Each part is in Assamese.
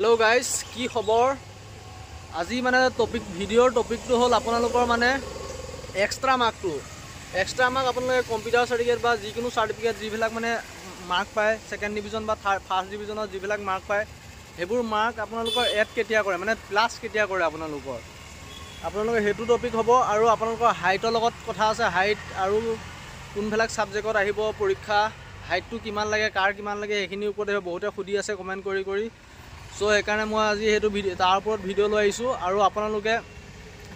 हेलो गाइस की खबर आज माने भिडिओर टपिकটো हल आपनालोकर माने एक्सट्रा मार्क आपनालोके कम्पिउटार सर्टिफिकेट बा जिकुनो सर्टिफिकेट जिबिलाक माने मार्क पाए सेकेंड डिविजन बा फार्स्ट डिविजनर जिबिलाक मार्क पाए हेबुर मार्क आपनालोकर एड केতিয়া करे माने प्लस केতিয়া करे आपनालोके हेतु टपिक हबो आरो आपनालोकर हाइटर लगत कथा आछे हाइट आरो कोनफेलाक सब्जेक्टत आहिबो परीक्षा हाइटটো किमान लागे कार किमान लागे एखिनि उपरे बहुते खुदी आछे कमेन्ट करी सो हेकाने मैं आज हेतु तार ऊपर भिडिओ लै आइसो आरो आपनालोके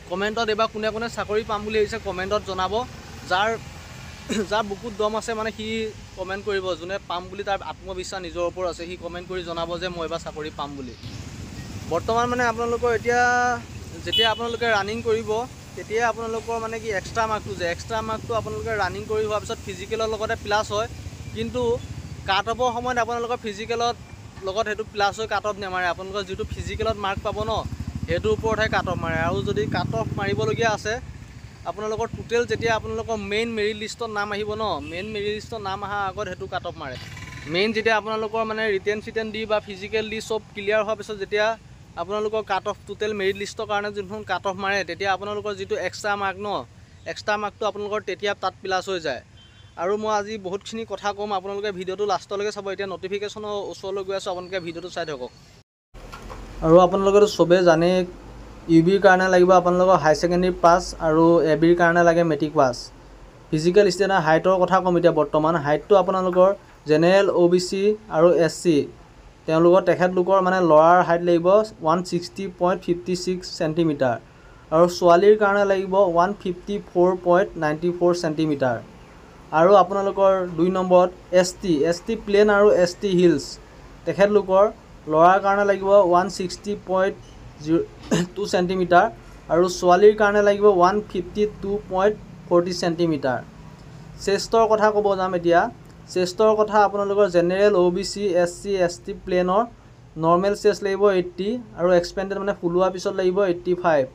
कमेन्टत एबा कोने कोने चाकरी पाम बुली आइसे कमेन्टत जनाबो जार जार बुकुत दम आछे माने हि कमेन्ट करिबो जुने पाम बुली तार आत्मविश्वास निजर ऊपर आछे हि कमेन्ट करि जनाबो जे मैं एबा चाकरी पाम बुली बर्तमान माने आपनालोकर एतिया जेतिया आपनालोके रानिंग करिबो तेतिया आपनालोकर माने कि एक्सट्रा मार्कটো आपनालोके रानिंग करि होवा पिছত फिजिकेলৰ লগতে प्लस হয় किन्तु काट अफर সময়ত आपनालोकर फिजिकेলত लगत हेतु प्लस हो काट अफ नेमारे आपनालोकर जितु फिजिकेলত मार्क पाबो न हेतु ऊपर काट अफ मारे आरो जदि काट अफ मारिबलगिया आछे आपनालोकर टोटल जेतिया आपनालोकर मेन मेरिट लिस्टत नाम आहिबो न मेन मेरिट लिस्टत नाम आहा आगत हेतु काट अफ मारे मेन जेतिया आपनालोकर माने रिटेन सिटेन दी बा फिजिकल दी सब क्लियर होवा पिছত जेतिया आपनालोकर काट अफ टोटल मेरिट लिस्टर कारणे जोन काट अफ मारे तेतिया आपनालोकर जितु एक्सट्रा मार्क न एक्सट्रा मार्कটো आपनालोकर तेतिया तात प्लस हो जाए और मैं आज बहुतखिनि कथा कम आपनालोके भिडिओটো लास्टলৈকে चाब এতিয়া नटिफिकेशনৰ ওচৰলৈ গৈ আছো আপোনালোকে भिडिओটো চাই থাকক আৰু আপোনালোকে সবে জানে ইউবিৰ কাৰণে লাগিব আপোনালোকৰ হাই সেকেন্ডাৰী পাস আৰু এবিৰ কাৰণে লাগে মেট্ৰিক পাস ফিজিক্যাল ষ্টেণ্ডাৰ্ড হাইটৰ কথা কম এতিয়া বৰ্তমান হাইটটো আপোনালোকৰ জেনেৰেল ওবিসি আৰু এসসি তেওঁলোকৰ তেখেতলোকৰ মানে লৱাৰ হাইট লাগিব 160.56 সেন্টিমিটাৰ আৰু ছোৱালীৰ কাৰণে লাগিব 154.94 সেন্টিমিটাৰ আৰু আপোনালোকৰ 2 নম্বৰ এসটি প্লেন আৰু এসটি হিলছ তেখেতলোকৰ লৰাৰ কাৰণে লাগিব 160.02 সেন্টিমিটাৰ আৰু ছোৱালীৰ কাৰণে লাগিব 152.40 সেন্টিমিটাৰ চেষ্টৰ কথা ক'ব যাম এতিয়া চেষ্টৰ কথা আপোনালোকৰ জেনেৰেল ওবিসি এসসি এসটি প্লেনৰ নৰ্মেল চেষ্ট লাগিব 80 আৰু এক্সপেন্ডেড মানে ফুলোৱা পিছত লাগিব 85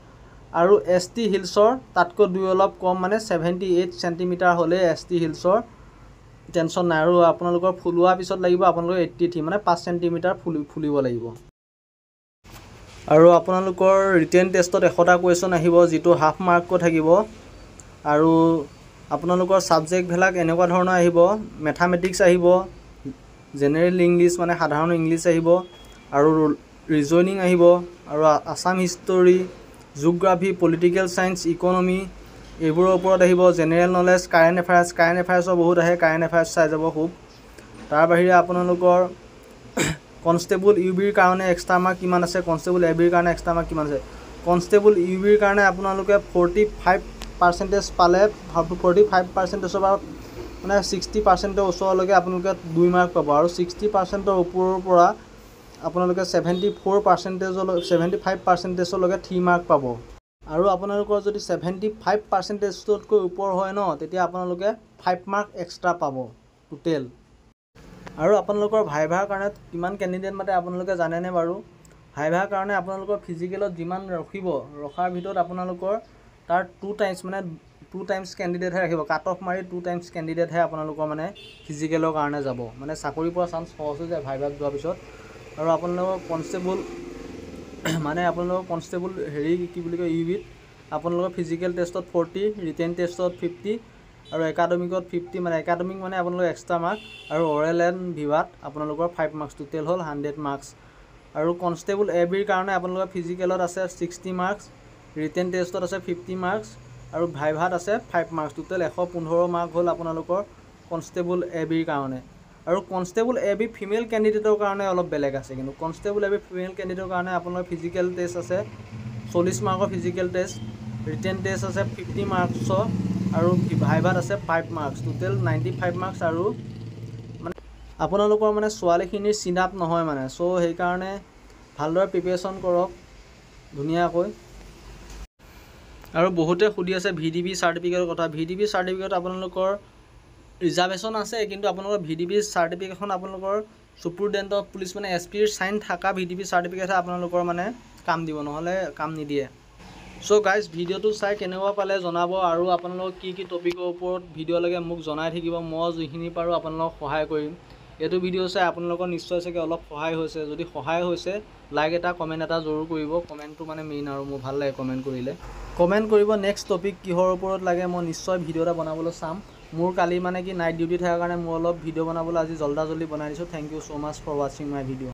আৰু এসটি হিলছৰ তাতকৈ দুই অলপ কম মানে 78 সেন্টিমিটাৰ হলে এসটি হিলছৰ টেনশন নাই আৰু আপোনালোকৰ ফুলোৱা পিছত লাগিব আপোনালোকৰ 83 মানে 5 সেন্টিমিটাৰ ফুলিব লাগিব আৰু আপোনালোকৰ ৰিটেন টেষ্টত 100টা কোৱেশ্চন আহিব যেটো হাফ মাৰ্ক থাকিব আৰু আপোনালোকৰ সাবজেক্ট ভেলাক এনেকুৱা ধৰণৰ আহিব ম্যাথমেটিক্স আহিব জেনেৰেল ইংলিশ মানে সাধাৰণ ইংলিশ আহিব আৰু ৰিজনিং আহিব আৰু Assam history geography political science economy এবোৰৰ ওপৰত আহিব জেনেৰেল নলেজ কাৰেন্ট এফেয়াৰ্ছৰ বহুত আহে কাৰেন্ট এফেয়াৰ্ছ চাই যাব খুব তাৰ বাহিৰে আপোনালোকৰ কনস্টেবল ইউবিৰ কাৰণে এক্সট্ৰা মাৰ্ক কিমান আছে কনস্টেবল এবিৰ কাৰণে এক্সট্ৰা মাৰ্ক কিমান আছে কনস্টেবল ইউবিৰ কাৰণে আপোনালোকে 45% পালে 45%ৰ পৰা মানে 60%ৰ ওচৰলৈকে আপোনালোকে 2 মাৰ্ক পাব আৰু 60%ৰ ওপৰৰ পৰা আপোনালোকে 75%লৈকে 3 মাৰ্ক পাব আৰু আপোনালোকৰ যদি 75%তকৈ ওপৰ হয় ন তেতিয়া আপোনালোকে 5 মাৰ্ক এক্সট্ৰা পাব টোটেল আৰু আপোনালোকৰ ভাইভাৰ কাৰণে কিমান ক্যান্ডিডেট মাতে আপোনালোকে জানেনে বাৰু ভাইভাৰ কাৰণে আপোনালোকৰ ফিজিকেলত যিমান ৰখাৰ ভিতৰত আপোনালোকৰ তাৰ 2 টাইমছ ক্যান্ডিডেট হে ৰাখিব কাট অফ মাৰি 2 টাইমছ ক্যান্ডিডেট হে আপোনালোকৰ মানে ফিজিকেলৰ কাৰণে যাব মানে চাকৰি পোৱা চান্স সহজ হৈ যায় ভাইভাক যোৱাৰ পিছত আৰু আপোনালোকৰ কনস্টেবল মানে আপোনালোকৰ কনস্টেবল হেৰি কি বুলি কয় ইউবিত আপোনালোকৰ ফিজিকেল টেষ্টত 40 ৰিটেন টেষ্টত 50 আৰু একাডেমিকত 50 মানে একাডেমিক মানে আপোনালোকৰ এক্সট্ৰা মাৰ্ক আৰু অৰেল এণ্ড ভিভাত আপোনালোকৰ 5 মাৰ্কস টোটেল হল 100 মাৰ্কস আৰু কনস্টেবল এবিৰ কাৰণে আপোনালোকৰ ফিজিকেলত আছে 60 মাৰ্কস ৰিটেন টেষ্টত আছে 50 মাৰ্কস আৰু ভাইভাত আছে 5 মাৰ্কস টোটেল 115 মাৰ্ক হল আপোনালোকৰ কনস্টেবল এবিৰ কাৰণে আৰু কনস্টেবল এবি ফিমেল ক্যান্ডিডেটৰ কাৰণে অলপ বেলেগ আছে কিন্তু কনস্টেবল এবি ফিমেল ক্যান্ডিডেটৰ কাৰণে আপোনালোকৰ ফিজিকেল টেষ্ট আছে 40 মাৰ্কৰ ফিজিকেল টেষ্ট ৰিটেন টেষ্ট আছে 50 মাৰ্কছৰ আৰু ভাইভাত আছে 5 মাৰ্কস টোটেল 95 মাৰ্কস আৰু মানে আপোনালোকৰ মানে ছোৱালীখিনিৰ চিনাপ নহয় মানে সো সেই কাৰণে ভালদৰে প্ৰিপাৰেচন কৰক ধুনিয়াকৈ আৰু বহুতে খুদি আছে ভিডিবি সাৰ্টিফিকেটৰ কথা ভিডিবি সাৰ্টিফিকেট আপোনালোকৰ ৰিজাৰ্ভেশন আছে কিন্তু আপোনালোকৰ ভিডিবি সাৰ্টিফিকেটখন আপোনালোকৰ সুপাৰিনটেণ্ডেণ্ট অফ পুলিচ মানে এসপিৰ সাইন থাকা ভিডিবি সাৰ্টিফিকেট আপোনালোকৰ মানে কাম দিব নহলে কাম নিদিয়ে সো গাইজ ভিডিওটো চাই কেনেকুৱা পালে জনাব আৰু আপোনালোক কি টপিকৰ ওপৰত ভিডিও লাগে মোক জনাই থাকিব মই যিখিনি পাৰো আপোনালোকক সহায় কৰিম এটো ভিডিও চাই আপোনালোকৰ নিশ্চয় চাগে অলপ সহায় হৈছে যদি সহায় হৈছে লাইক এটা কমেণ্ট এটা জৰুৰ কৰিব। কমেণ্টটো মানে মেইন আৰু মোৰ ভাল লাগে কমেণ্ট কৰিলে। কমেণ্ট কৰিব নেক্সট টপিক কিহৰ ওপৰত লাগে, মই নিশ্চয় ভিডিঅ' এটা বনাবলৈ চাম। মোৰ কালি মানে কি নাইট ডিউটি থকাৰ কাৰণে মোৰ অলপ ভিডিঅ' বনাবলৈ আজি জল্দি বনাই দিছোঁ। Thank you so' much for ৱাচিং মাই ভিডিঅ'।